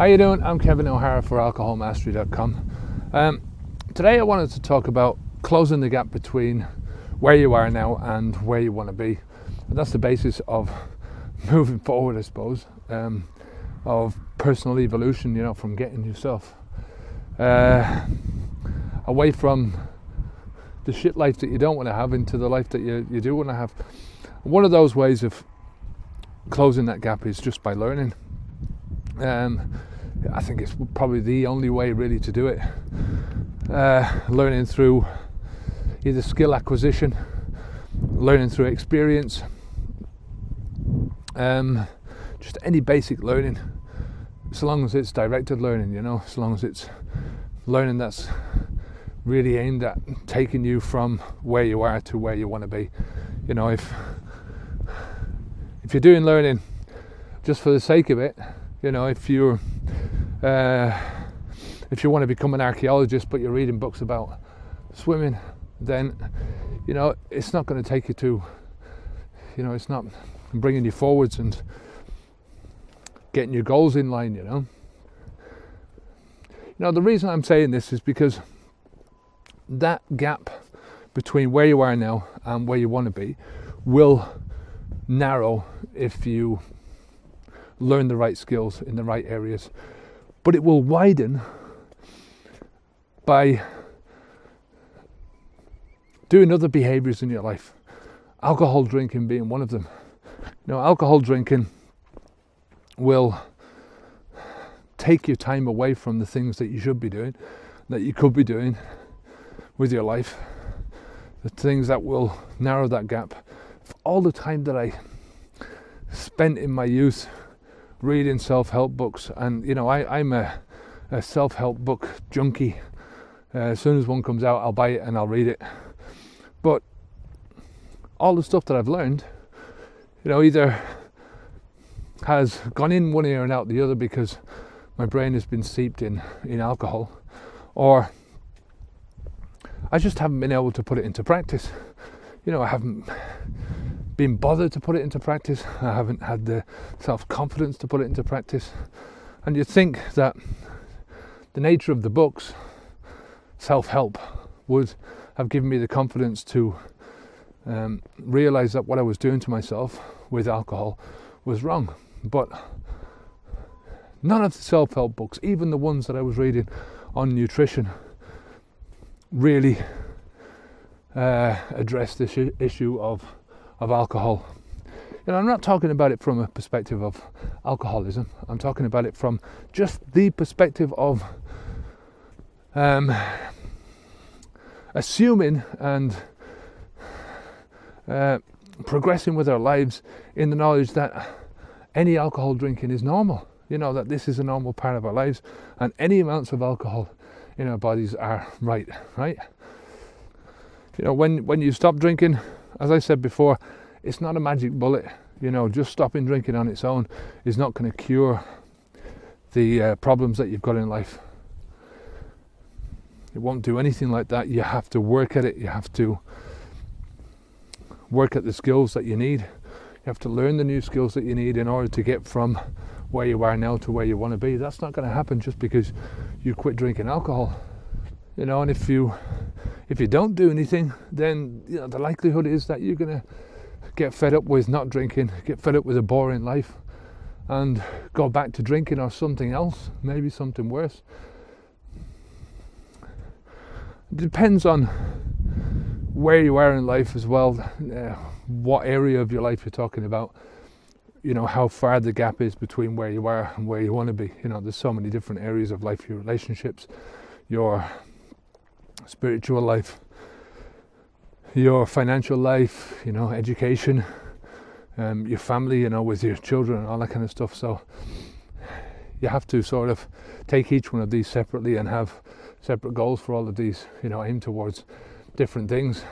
How you doing? I'm Kevin O'Hara for alcoholmastery.com. Today I wanted to talk about closing the gap between where you are now and where you want to be. And that's the basis of moving forward, I suppose, of personal evolution, from getting yourself away from the shit life that you don't want to have into the life that you do want to have. One of those ways of closing that gap is just by learning. I think it's probably the only way really to do it. Learning through either skill acquisition, learning through experience, just any basic learning, so long as it's directed learning, so long as it's learning that's really aimed at taking you from where you are to where you want to be. If you're doing learning just for the sake of it, if you want to become an archaeologist but you're reading books about swimming, then it's not going to take you to, it's not bringing you forwards and getting your goals in line. The reason I'm saying this is because that gap between where you are now and where you want to be will narrow if you learn the right skills in the right areas, but it will widen by doing other behaviors in your life, alcohol drinking being one of them. Alcohol drinking will take your time away from the things that you should be doing, that you could be doing with your life, the things that will narrow that gap. All the time that I spent in my youth reading self-help books, and I'm a self-help book junkie. As soon as one comes out, I'll buy it and I'll read it. But all the stuff that I've learned, either has gone in one ear and out the other because my brain has been steeped in alcohol, or I just haven't been able to put it into practice. I haven't been bothered to put it into practice. I haven't had the self-confidence to put it into practice. And you'd think that the nature of the books, self-help, would have given me the confidence to realise that what I was doing to myself with alcohol was wrong. But none of the self-help books, even the ones that I was reading on nutrition, really address this issue of alcohol. I'm not talking about it from a perspective of alcoholism. I'm talking about it from just the perspective of assuming and progressing with our lives in the knowledge that any alcohol drinking is normal. That this is a normal part of our lives, and any amounts of alcohol in our bodies are right. When you stop drinking, as I said before, it's not a magic bullet. Just stopping drinking on its own is not going to cure the problems that you've got in life. It won't do anything like that. You have to work at it. You have to work at the skills that you need. You have to learn the new skills that you need in order to get from where you are now to where you want to be. That's not going to happen just because you quit drinking alcohol. And if you don't do anything, then the likelihood is that you're going to get fed up with not drinking, get fed up with a boring life, and go back to drinking or something else, maybe something worse. It depends on where you are in life as well, what area of your life you're talking about, how far the gap is between where you are and where you want to be. There's so many different areas of life: your relationships, your spiritual life, your financial life, education, your family, with your children and all that kind of stuff. So you have to sort of take each one of these separately and have separate goals for all of these, aim towards different things.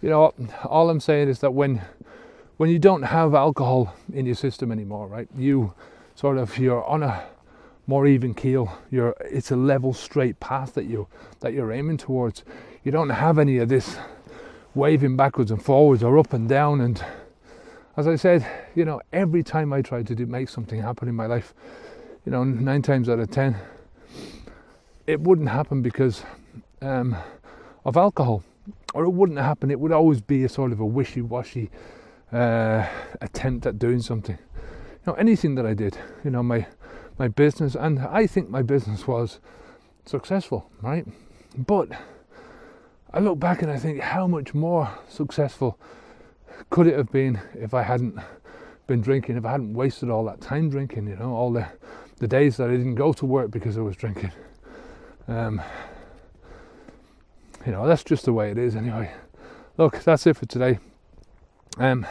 All I'm saying is that when you don't have alcohol in your system anymore, right, you're on a more even keel. It's a level, straight path that you're aiming towards. You don't have any of this waving backwards and forwards or up and down. And as I said, every time I try to make something happen in my life, 9 times out of 10, it wouldn't happen because of alcohol, or it wouldn't happen. It would always be a sort of a wishy-washy attempt at doing something. Anything that I did, my business, and I think my business was successful, right? But I look back and I think, how much more successful could it have been if I hadn't been drinking, if I hadn't wasted all that time drinking, all the days that I didn't go to work because I was drinking. That's just the way it is anyway. Look, that's it for today. Come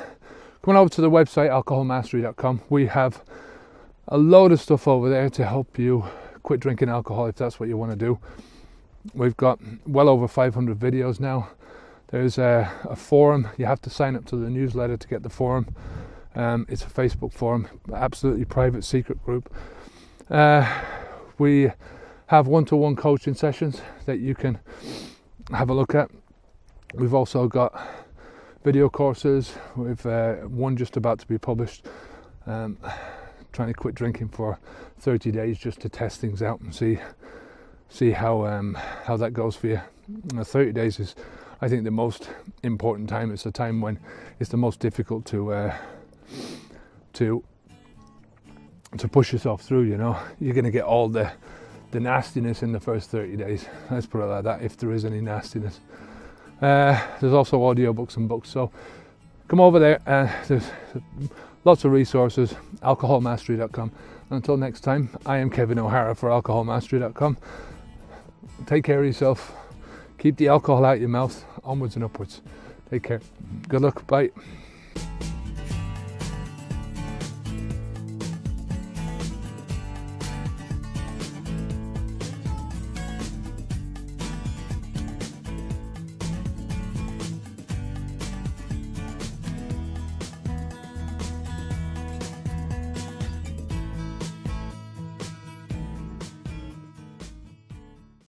on over to the website, alcoholmastery.com. We have a load of stuff over there to help you quit drinking alcohol if that's what you want to do. We've got well over 500 videos now. There's a forum. You have to sign up to the newsletter to get the forum. It's a Facebook forum, absolutely private, secret group. We have one-to-one coaching sessions that you can have a look at. We've also got video courses. We've one just about to be published. Trying to quit drinking for 30 days just to test things out and see how that goes for you. 30 days is, I think, the most important time. It's the time when it's the most difficult to push yourself through. You're going to get all the nastiness in the first 30 days. Let's put it like that, if there is any nastiness. There's also audiobooks and books, so come over there. There's lots of resources, alcoholmastery.com. Until next time, I am Kevin O'Hara for alcoholmastery.com. Take care of yourself. Keep the alcohol out your mouth. Onwards and upwards. Take care. Good luck. Bye.